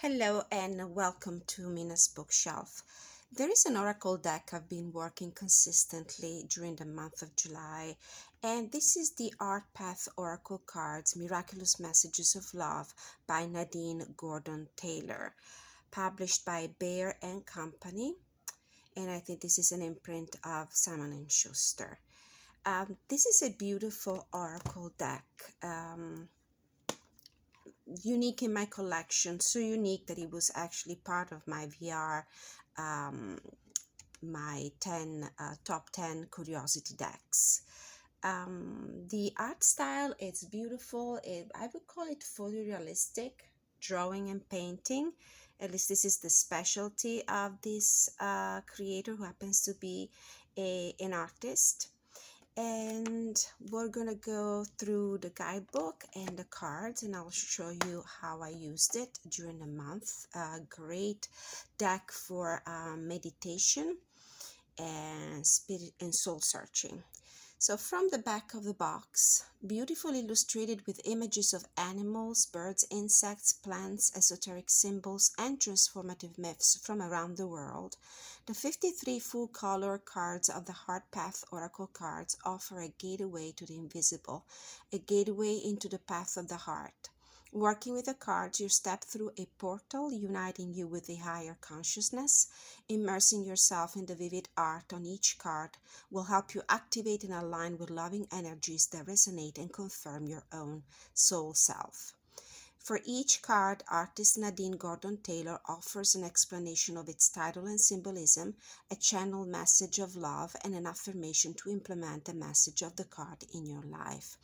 Hello and welcome to Mina's bookshelf. There is an oracle deck I've been working consistently during the month of July, and this is the Art Path Oracle cards Miraculous Messages of Love by Nadine Gordon-Taylor, published by Bear and Company, and I think this is an imprint of Simon and Schuster. This is a beautiful oracle deck. Unique in my collection, so unique that it was actually part of my VR, my 10 top 10 curiosity decks. The art style is beautiful. I would call it fully realistic drawing and painting. At least this is the specialty of this creator, who happens to be an artist. And we're gonna go through the guidebook and the cards, and I'll show you how I used it during the month. Great deck for meditation and spirit and soul searching. So from the back of the box, beautifully illustrated with images of animals, birds, insects, plants, esoteric symbols, and transformative myths from around the world, the 53 full-color cards of the Heart Path Oracle cards offer a gateway to the invisible, a gateway into the path of the heart. Working with the cards, you step through a portal uniting you with the higher consciousness. Immersing yourself in the vivid art on each card will help you activate and align with loving energies that resonate and confirm your own soul self. For each card, artist Nadine Gordon-Taylor offers an explanation of its title and symbolism, a channeled message of love, and an affirmation to implement the message of the card in your life.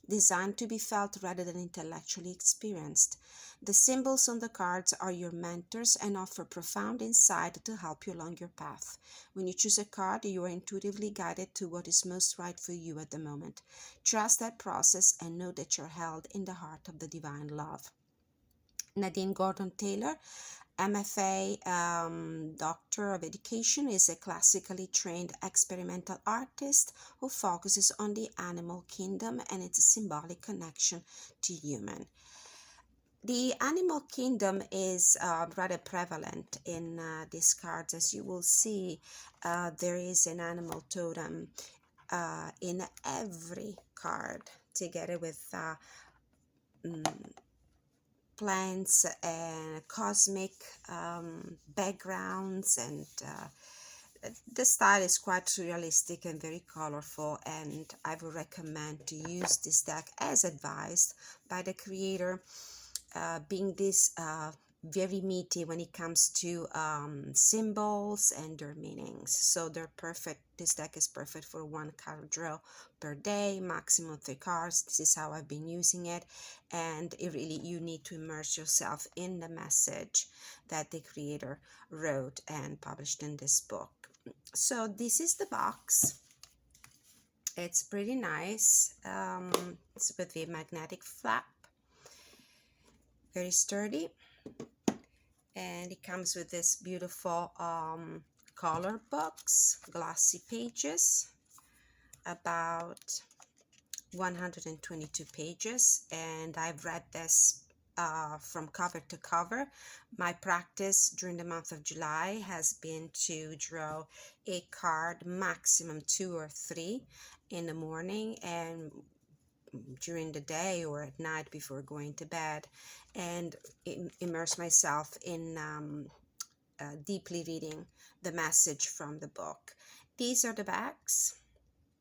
Designed to be felt rather than intellectually experienced. The symbols on the cards are your mentors and offer profound insight to help you along your path. When you choose a card, you are intuitively guided to what is most right for you at the moment. Trust that process and know that you're held in the heart of the divine love. Nadine Gordon-Taylor, MFA, Doctor of Education, is a classically trained experimental artist who focuses on the animal kingdom and its symbolic connection to human. The animal kingdom is rather prevalent in these cards. As you will see, there is an animal totem in every card, together with plants and cosmic backgrounds, and the style is quite realistic and very colorful, and I would recommend to use this deck as advised by the creator, being this very meaty when it comes to symbols and their meanings. So they're perfect. This deck is perfect for 1 card draw per day, maximum 3 cards. This is how I've been using it, and it really, you need to immerse yourself in the message that the creator wrote and published in this book. So this is the box. It's pretty nice. It's with a magnetic flap, very sturdy, and it comes with this beautiful color books, glossy pages, about 122 pages, and I've read this from cover to cover. My practice during the month of July has been to draw a card, maximum 2 or 3 in the morning and during the day or at night before going to bed, and immerse myself in deeply reading the message from the book. These are the backs.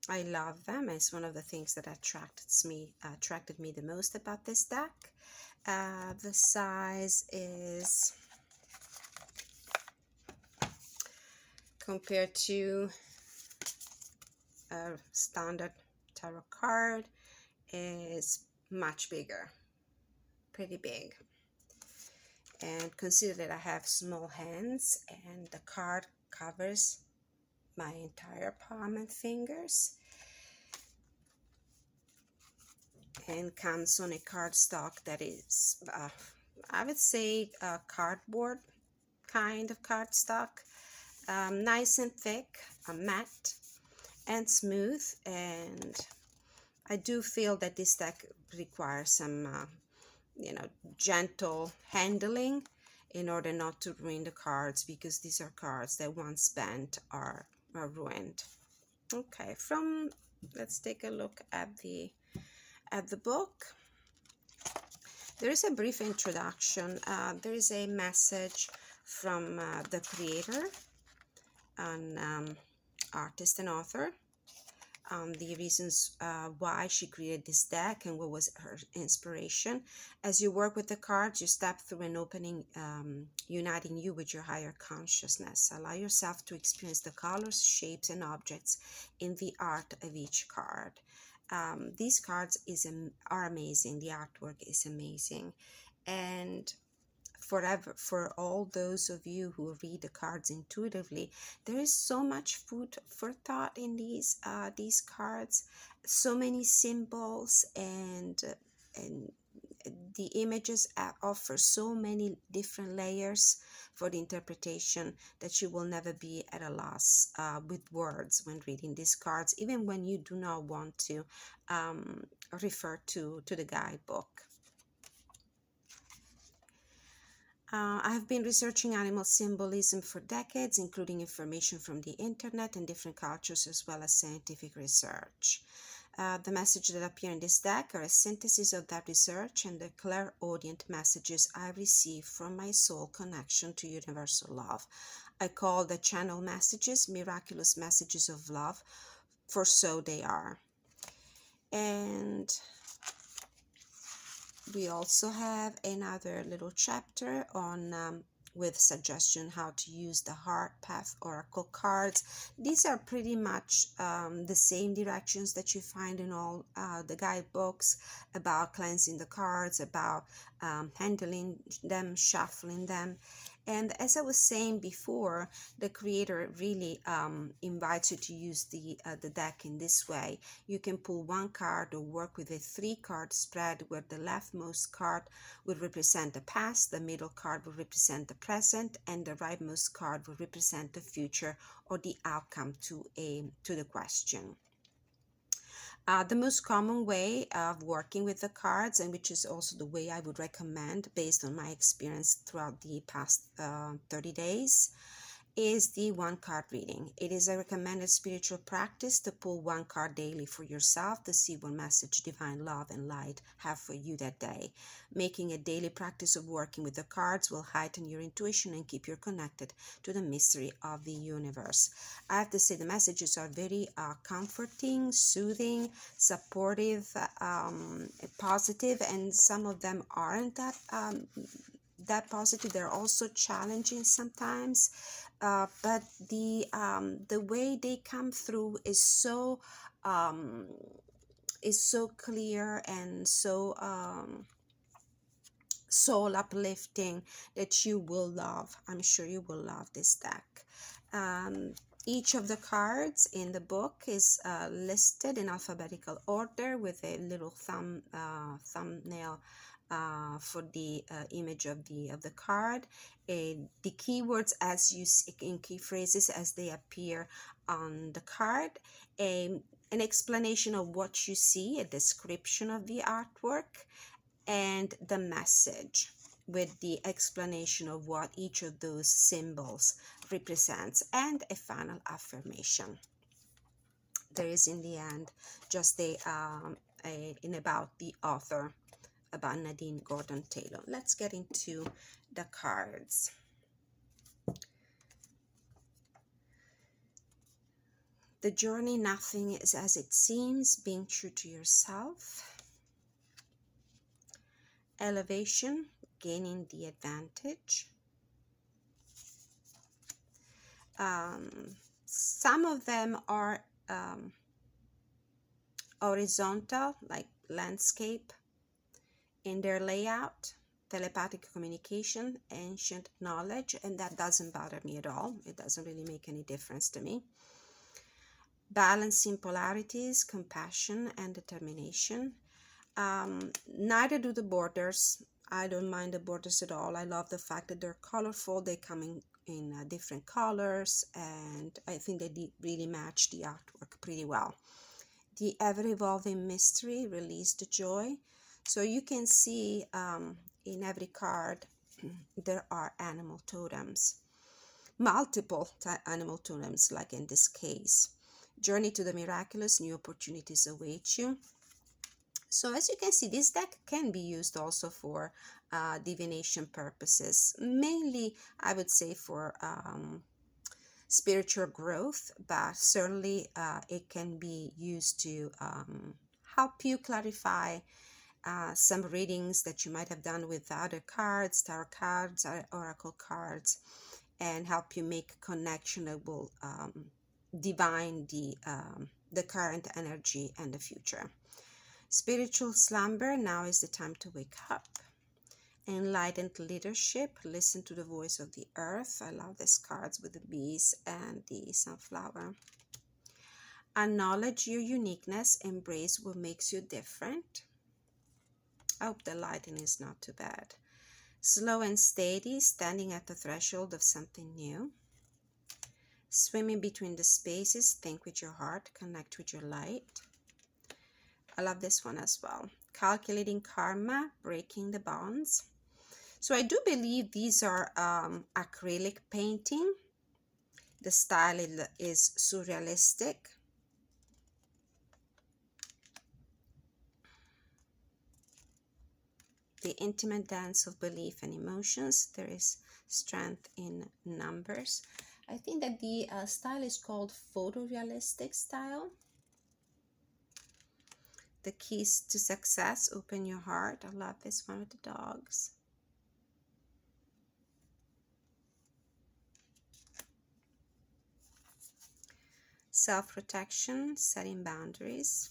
I love them. It's one of the things that attracted me the most about this deck. The size is, compared to a standard tarot card, is much bigger, pretty big. And consider that I have small hands, and the card covers my entire palm and fingers, and comes on a cardstock that is, I would say, a cardboard kind of cardstock, nice and thick, matte and smooth. And I do feel that this deck requires some gentle handling in order not to ruin the cards, because these are cards that once spent are ruined. Okay, let's take a look at the book. There is a brief introduction. There is a message from the creator and artist and author, the reasons why she created this deck and what was her inspiration. As you work with the cards, you step through an opening, uniting you with your higher consciousness. Allow yourself to experience the colors, shapes, and objects in the art of each card. These cards are amazing. The artwork is amazing. And for all those of you who read the cards intuitively, there is so much food for thought in these cards, so many symbols, and the images offer so many different layers for the interpretation that you will never be at a loss with words when reading these cards, even when you do not want to refer to the guidebook. I have been researching animal symbolism for decades, including information from the internet and different cultures, as well as scientific research. The messages that appear in this deck are a synthesis of that research and the clairaudient messages I receive from my soul connection to universal love. I call the channel messages Miraculous Messages of Love, for so they are. And we also have another little chapter on with suggestion how to use the heart path oracle cards. These are pretty much the same directions that you find in all the guidebooks, about cleansing the cards, about handling them, shuffling them. And as I was saying before, the creator really invites you to use the deck in this way. You can pull one card or work with a 3-card spread, where the leftmost card will represent the past, the middle card will represent the present, and the rightmost card will represent the future or the outcome to the question. The most common way of working with the cards, and which is also the way I would recommend based on my experience throughout the past 30 days, is the 1-card reading. It is a recommended spiritual practice to pull 1 card daily for yourself to see what message divine love and light have for you that day. Making a daily practice of working with the cards will heighten your intuition and keep you connected to the mystery of the universe. I have to say the messages are very comforting, soothing, supportive, positive, and some of them aren't that positive. They're also challenging sometimes, but the way they come through is so clear and so soul uplifting that you will love. I'm sure you will love this deck. Each of the cards in the book is listed in alphabetical order with a little thumbnail for the image of the card. The keywords as you see in key phrases as they appear on the card. An explanation of what you see, a description of the artwork, and the message with the explanation of what each of those symbols represents, and a final affirmation. There is in the end just in about the author, about Nadine Gordon-Taylor. Let's get into the cards. The journey, nothing is as it seems, being true to yourself. Elevation, gaining the advantage. Some of them are horizontal, like landscape in their layout. Telepathic communication, ancient knowledge, and that doesn't bother me at all. It doesn't really make any difference to me. Balancing polarities, compassion, and determination. Neither do the borders. I don't mind the borders at all. I love the fact that they're colorful. They come in different colors, and I think they really match the artwork pretty well. The ever-evolving mystery, release the joy. So you can see in every card there are animal totems, multiple animal totems, like in this case. Journey to the miraculous, new opportunities await you. So as you can see, this deck can be used also for divination purposes, mainly I would say for spiritual growth, but certainly it can be used to help you clarify some readings that you might have done with other cards, tarot cards, or oracle cards, and help you make connection that will divine the current energy and the future. Spiritual slumber, now is the time to wake up. Enlightened leadership, listen to the voice of the earth. I love these cards with the bees and the sunflower. Acknowledge your uniqueness, embrace what makes you different. I hope the lighting is not too bad. Slow and steady, standing at the threshold of something new. Swimming between the spaces, think with your heart, connect with your light. I love this one as well. Calculating karma, breaking the bonds. So I do believe these are acrylic painting. The style is surrealistic. The intimate dance of belief and emotions. There is strength in numbers. I think that the style is called photorealistic style. The keys to success, open your heart. I love this one with the dogs. Self-protection, setting boundaries.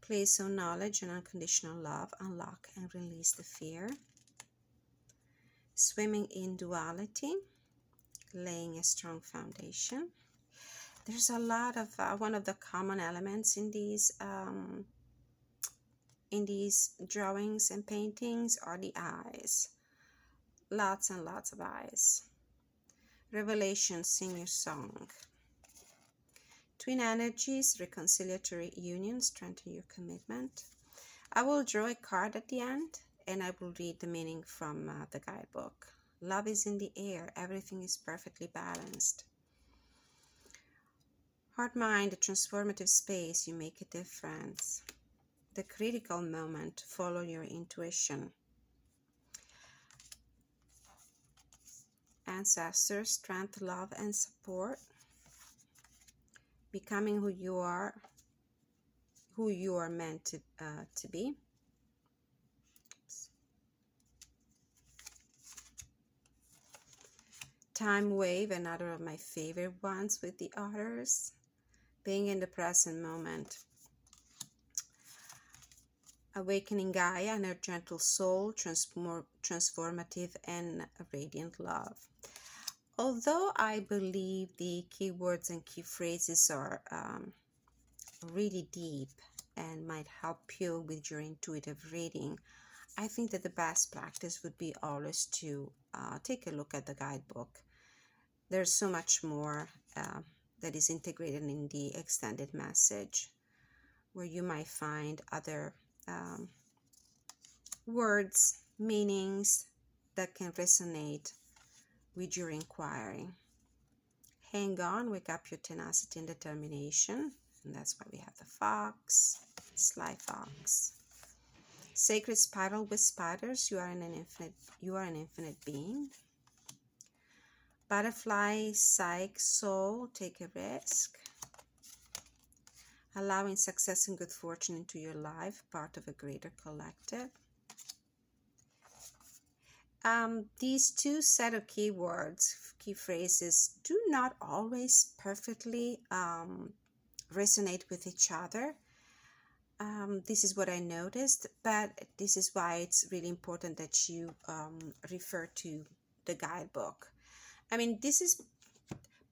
Place on knowledge and unconditional love, unlock and release the fear. Swimming in duality, laying a strong foundation. There's a lot of one of the common elements in these drawings and paintings are the eyes. Lots and lots of eyes. Revelation, sing your song. Twin energies, reconciliatory union, strengthen your commitment. I will draw a card at the end and I will read the meaning from the guidebook. Love is in the air, everything is perfectly balanced. Heart mind, a transformative space, you make a difference. The critical moment, follow your intuition. Ancestors, strength, love, and support. Becoming who you are meant to be. Time wave, another of my favorite ones with the otters. Being in the present moment. Awakening Gaia and her gentle soul, transformative and radiant love. Although I believe the keywords and key phrases are really deep and might help you with your intuitive reading, I think that the best practice would be always to take a look at the guidebook. There's so much more that is integrated in the extended message, where you might find other words, meanings that can resonate with your inquiry. Hang on, wake up your tenacity and determination. And that's why we have the fox, sly fox. Sacred spiral with spiders, you are an infinite being. Butterfly, psych, soul, take a risk. Allowing success and good fortune into your life, part of a greater collective. These two set of keywords, key phrases, do not always perfectly resonate with each other. This is what I noticed, but this is why it's really important that you refer to the guidebook. I mean, this is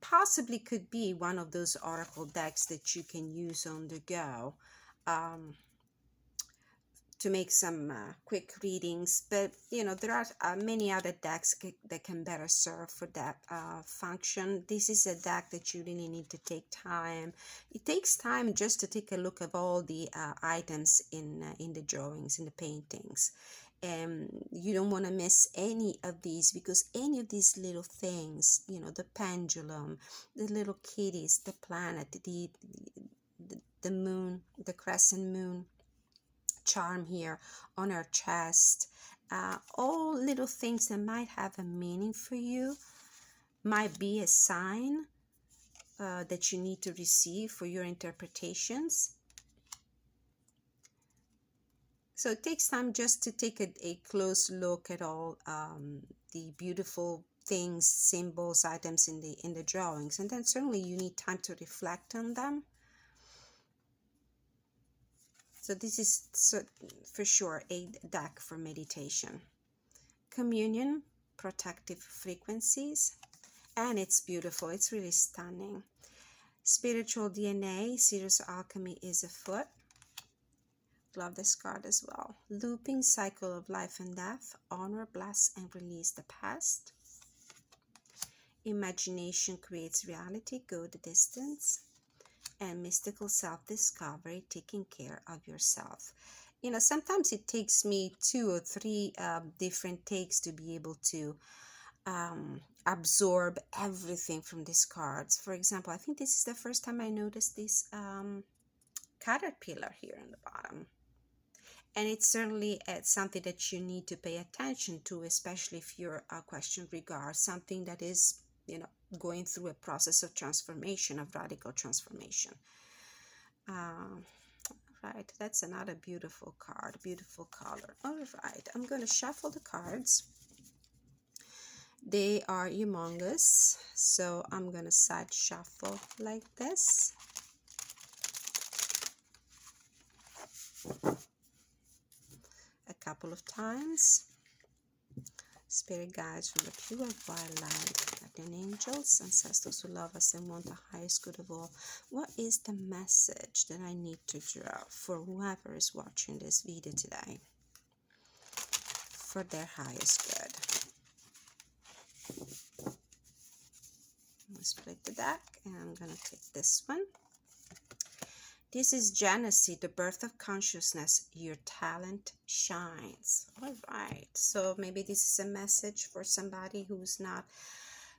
possibly could be one of those oracle decks that you can use on the go to make some quick readings, but you know, there are many other decks that can better serve for that function. This is a deck that you really need to take time. It takes time just to take a look at all the items in the drawings, in the paintings, And you don't want to miss any of these, because any of these little things, you know, the pendulum, the little kitties, the planet, the moon, the crescent moon charm here on our chest, all little things that might have a meaning for you, might be a sign that you need to receive for your interpretations. So it takes time just to take a close look at all the beautiful things, symbols, items in the drawings, and then certainly you need time to reflect on them. So this is for sure a deck for meditation. Communion, protective frequencies, and it's beautiful. It's really stunning. Spiritual DNA, serious alchemy is afoot. Love this card as well. Looping cycle of life and death. Honor, bless, and release the past. Imagination creates reality. Go the distance. And mystical self-discovery, taking care of yourself. You know, sometimes it takes me 2 or 3 different takes to be able to absorb everything from these cards. For example, I think this is the first time I noticed this caterpillar here on the bottom. And it's certainly something that you need to pay attention to, especially if your question regards something that is, you know, going through a process of transformation, of radical transformation. Right, that's another beautiful card, beautiful color. All right, I'm going to shuffle the cards. They are humongous, so I'm going to side shuffle like this. A couple of times. Spirit guides from the pure white light, guardian angels, ancestors who love us and want the highest good of all. What is the message that I need to draw for whoever is watching this video today for their highest good? I'm going to split the deck, and I'm going to take this one. This is Genesis, the birth of consciousness. Your talent shines. All right. So maybe this is a message for somebody who's not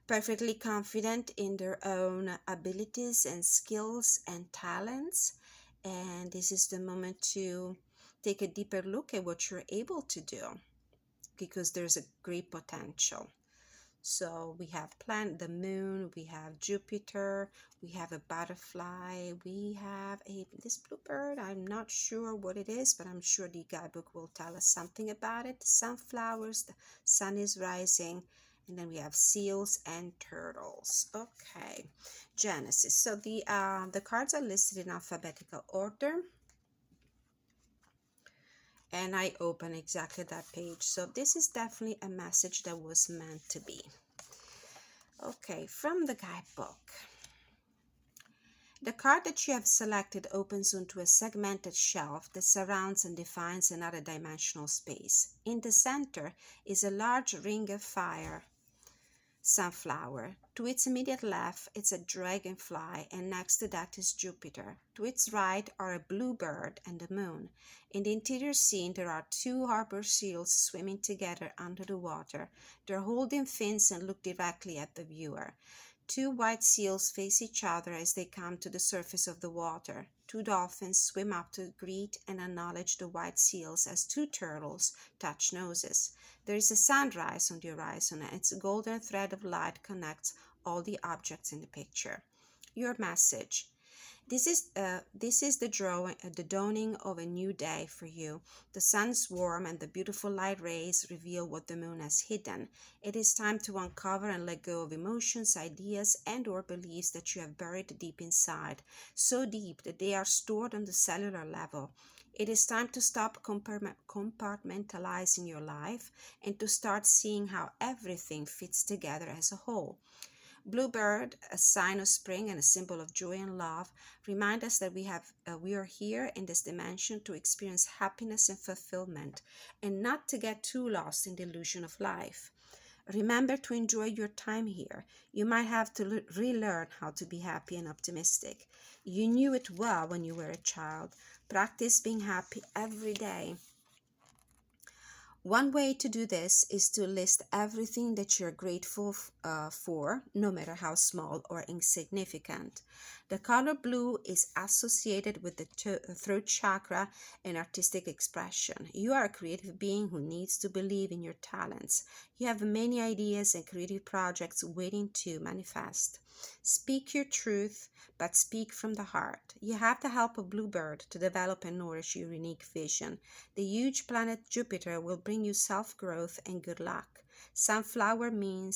perfectly confident in their own abilities and skills and talents. And this is the moment to take a deeper look at what you're able to do, because there's a great potential. So we have the moon, we have Jupiter, we have a butterfly, we have this bluebird. I'm not sure what it is, but I'm sure the guidebook will tell us something about it. Sunflowers, the sun is rising, and then we have seals and turtles. Okay, Genesis. So the cards are listed in alphabetical order. And I open exactly that page. So this is definitely a message that was meant to be. Okay, from the guidebook. The card that you have selected opens onto a segmented shelf that surrounds and defines another dimensional space. In the center is a large ring of fire sunflower. To its immediate left, it's a dragonfly, and next to that is Jupiter. To its right are a bluebird and the moon. In the interior scene, there are 2 harbor seals swimming together under the water. They're holding fins and look directly at the viewer. 2 white seals face each other as they come to the surface of the water. 2 dolphins swim up to greet and acknowledge the white seals as 2 turtles touch noses. There is a sunrise on the horizon, and its golden thread of light connects all the objects in the picture. Your message. This is the dawning of a new day for you. The sun's warm and the beautiful light rays reveal what the moon has hidden. It is time to uncover and let go of emotions, ideas, and or beliefs that you have buried deep inside, so deep that they are stored on the cellular level. It is time to stop compartmentalizing your life and to start seeing how everything fits together as a whole. Bluebird, a sign of spring and a symbol of joy and love, remind us that we are here in this dimension to experience happiness and fulfillment, and not to get too lost in the illusion of life. Remember to enjoy your time here. You might have to relearn how to be happy and optimistic. You knew it well when you were a child. Practice being happy every day. One way to do this is to list everything that you're grateful for, no matter how small or insignificant. The color blue is associated with the throat chakra and artistic expression. You are a creative being who needs to believe in your talents. You have many ideas and creative projects waiting to manifest. Speak your truth, but speak from the heart. You have the help of Bluebird to develop and nourish your unique vision. The huge planet Jupiter will bring you self-growth and good luck. Sunflower mean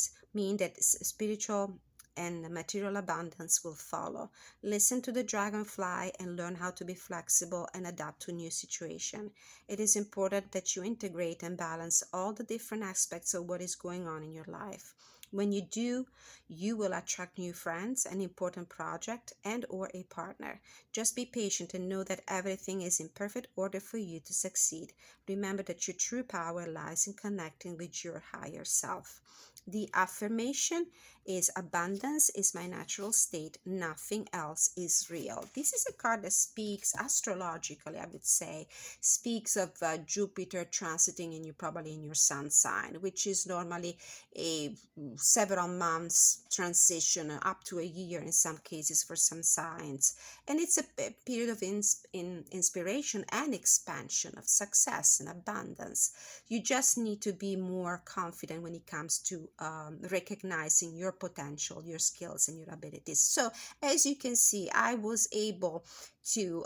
that spiritual and material abundance will follow. Listen to the dragonfly and learn how to be flexible and adapt to a new situation. It is important that you integrate and balance all the different aspects of what is going on in your life. When you do, you will attract new friends, an important project, and or a partner. Just be patient and know that everything is in perfect order for you to succeed. Remember that your true power lies in connecting with your higher self. The affirmation is abundance is my natural state, nothing else is real. This is a card that speaks astrologically, I would say, speaks of Jupiter transiting in you, probably in your sun sign, which is normally a several months transition, up to a year in some cases for some signs. And it's a period of inspiration and expansion, of success and abundance. You just need to be more confident when it comes to recognizing your potential, your skills, and your abilities. So as you can see, I was able to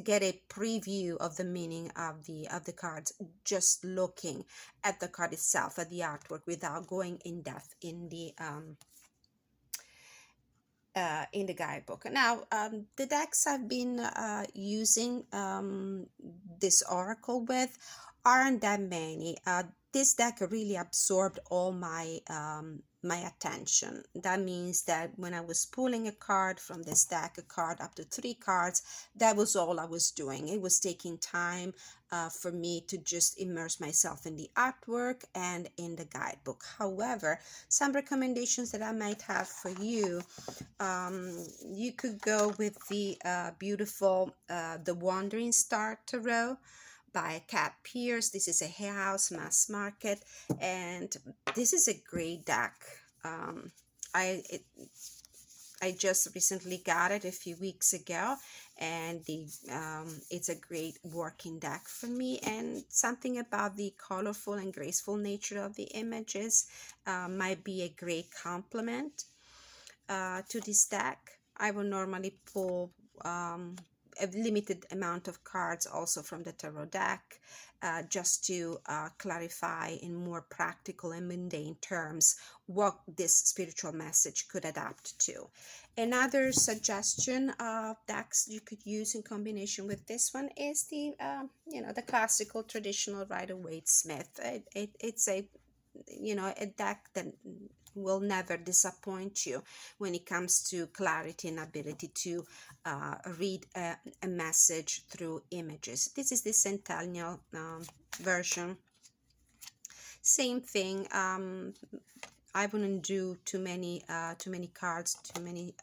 get a preview of the meaning of the cards, just looking at the card itself, at the artwork, without going in depth in the guidebook. Now, the decks I've been using this oracle with aren't that many. This deck really absorbed all my attention. That means that when I was pulling a card from this deck, a card up to 3 cards, that was all I was doing. It was taking time for me to just immerse myself in the artwork and in the guidebook. However, some recommendations that I might have for you, you could go with the beautiful The Wandering Star Tarot by Kat Pierce. This is a Hay House mass market, and this is a great deck. um, I it, I just recently got it a few weeks ago, and it's a great working deck for me. And something about the colorful and graceful nature of the images might be a great complement to this deck. I will normally pull a limited amount of cards also from the tarot deck, just to clarify in more practical and mundane terms what this spiritual message could adapt to. Another suggestion of decks you could use in combination with this one is the classical traditional Rider-Waite-Smith. It's a deck that will never disappoint you when it comes to clarity and ability to read a message through images. This is the Centennial version. Same thing. I wouldn't do too many cards, too many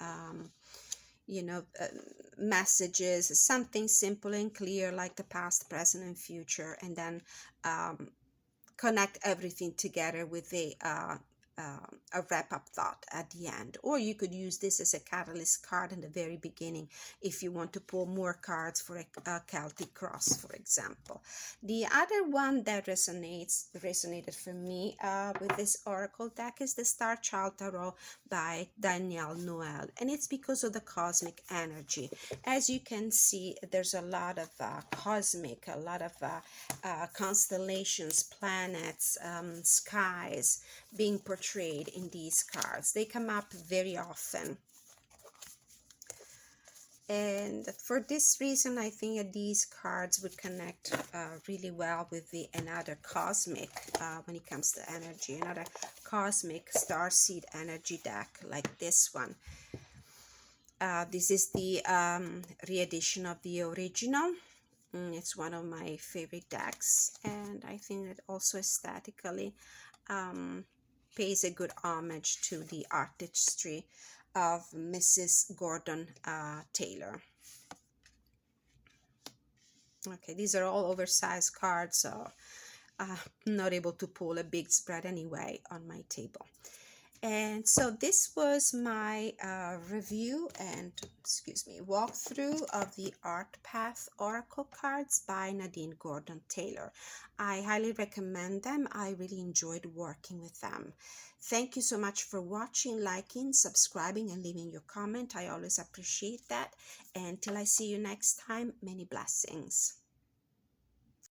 messages. Something simple and clear, like the past, present, and future, and then connect everything together with a wrap-up thought at the end. Or you could use this as a catalyst card in the very beginning if you want to pull more cards for a Celtic cross, for example. The other one that resonated for me with this oracle deck is the Star Child Tarot by Danielle Noel, and it's because of the cosmic energy. As you can see, there's a lot of a lot of constellations, planets, skies being portrayed in these cards. They come up very often, and for this reason I think that these cards would connect really well with another cosmic, when it comes to energy, another cosmic starseed energy deck like this one. This is the re-edition of the original. It's one of my favorite decks, and I think that also aesthetically pays a good homage to the artistry of Mrs. Gordon-Taylor. Okay, these are all oversized cards, so not able to pull a big spread anyway on my table. And so this was my review and, excuse me, walkthrough of the Art Path Oracle cards by Nadine Gordon-Taylor. I highly recommend them. I really enjoyed working with them. Thank you so much for watching, liking, subscribing, and leaving your comment. I always appreciate that. And till I see you next time, many blessings.